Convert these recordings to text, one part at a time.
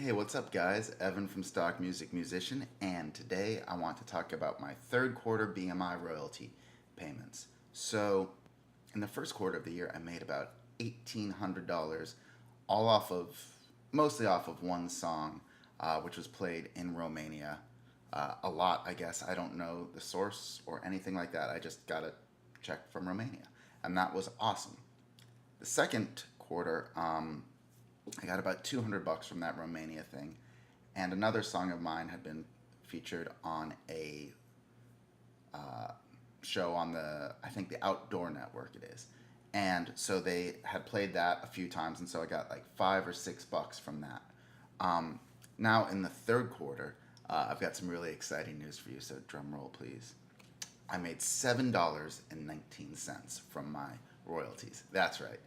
Hey, what's up, guys? Evan from Stock Music Musician, and today I want to talk about my third quarter BMI royalty payments. So, in the first quarter of the year, I made about $1,800, all off of, mostly off of one song, which was played in Romania. A lot, I guess. I don't know the source or anything like that. I just got a check from Romania, and that was awesome. The second quarter, I got about $200 from that Romania thing, and another song of mine had been featured on a show on I think the Outdoor Network it is, and so they had played that a few times, and so I got like $5 or $6 from that. Now in the third quarter, I've got some really exciting news for you. So drum roll, please. I made $7.19 from my royalties. That's right.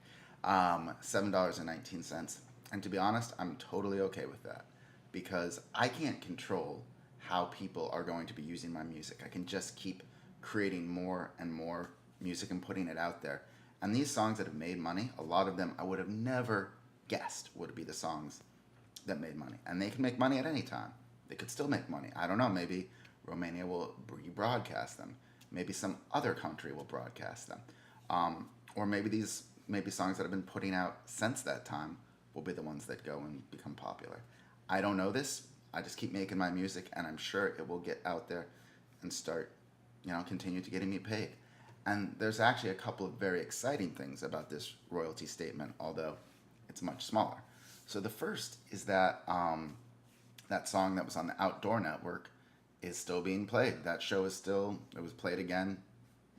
$7.19. And to be honest, I'm totally okay with that because I can't control how people are going to be using my music. I can just keep creating more and more music and putting it out there. And these songs that have made money, a lot of them I would have never guessed would be the songs that made money. And they can make money at any time. They could still make money. I don't know, maybe Romania will rebroadcast them. Maybe some other country will broadcast them. Or maybe songs that I've been putting out since that time will be the ones that go and become popular. I don't know this. I just keep making my music, and I'm sure it will get out there and start, continue to getting me paid. And there's actually a couple of very exciting things about this royalty statement, although it's much smaller. So the first is that that song that was on the Outdoor Network is still being played. That show it was played again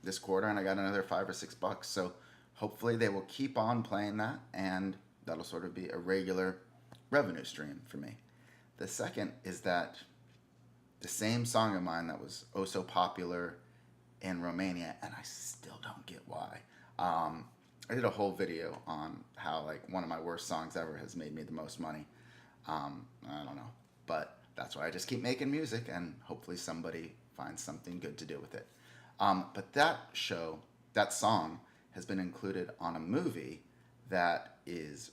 this quarter, and I got another $5 or $6. So hopefully they will keep on playing that, and that'll sort of be a regular revenue stream for me. The second is that the same song of mine that was oh so popular in Romania, and I still don't get why. I did a whole video on how like one of my worst songs ever has made me the most money. I don't know, but that's why I just keep making music, and hopefully somebody finds something good to do with it. But that song has been included on a movie that is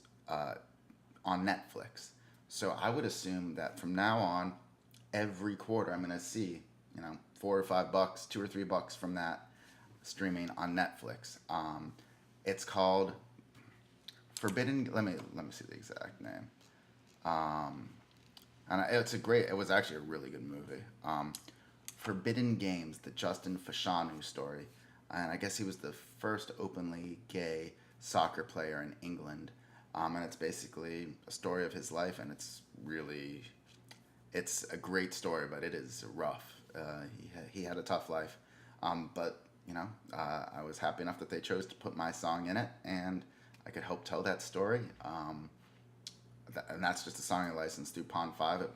on Netflix. So I would assume that from now on, every quarter I'm going to see, $4 or $5, $2 or $3 from that streaming on Netflix. It's called Forbidden. Let me see the exact name. It was actually a really good movie. Forbidden Games, the Justin Fashanu story. And I guess he was the first openly gay soccer player in England. And it's basically a story of his life, and it's a great story, but it is rough. He had a tough life. But, I was happy enough that they chose to put my song in it, and I could help tell that story. And that's just a song I licensed through Pond 5.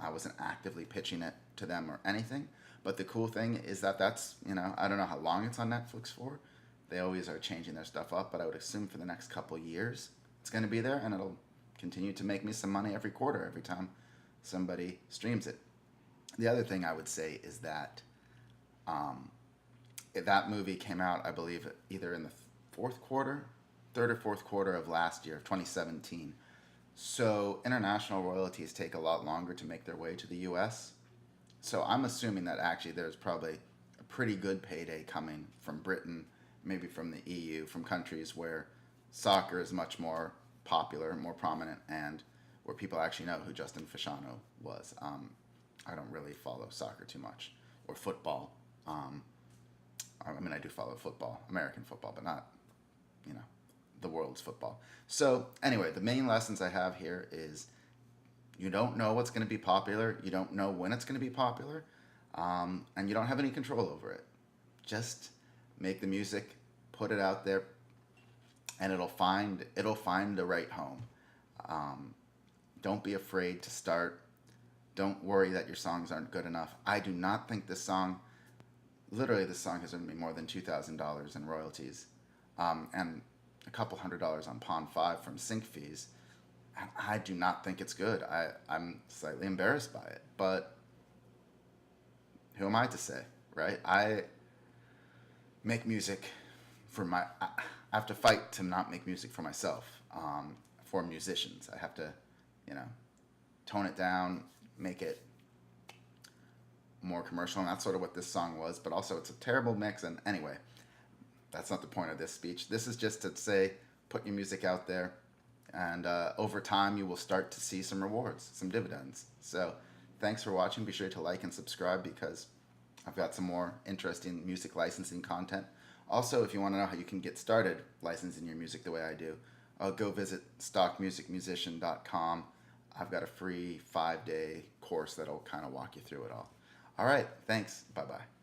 I wasn't actively pitching it to them or anything. But the cool thing is that that's, I don't know how long it's on Netflix for. They always are changing their stuff up, but I would assume for the next couple years it's going to be there, and it'll continue to make me some money every quarter, every time somebody streams it. The other thing I would say is that that movie came out, I believe, either in the third or fourth quarter of last year, of 2017. So international royalties take a lot longer to make their way to the U.S. So I'm assuming that actually there's probably a pretty good payday coming from Britain, maybe from the EU, from countries where soccer is much more popular, more prominent, and where people actually know who Justin Fashanu was. I don't really follow soccer too much, or football. I do follow football, American football, but not, the world's football. So anyway, the main lessons I have here is you don't know what's going to be popular, you don't know when it's going to be popular, and you don't have any control over it. Just make the music, put it out there, and it'll find the right home. Don't be afraid to start. Don't worry that your songs aren't good enough. I do not think this song has earned me more than $2,000 in royalties, and a couple $100 on Pond 5 from sync fees. I do not think it's good. I'm slightly embarrassed by it, but who am I to say, right? I make music I have to fight to not make music for myself. For musicians, I have to, tone it down, make it more commercial, and that's sort of what this song was. But also, it's a terrible mix. And anyway, that's not the point of this speech. This is just to say, put your music out there, and over time, you will start to see some rewards, some dividends. So, thanks for watching. Be sure to like and subscribe because I've got some more interesting music licensing content. Also, if you want to know how you can get started licensing your music the way I do, go visit stockmusicmusician.com. I've got a free 5-day course that'll kind of walk you through it all. All right, thanks. Bye-bye.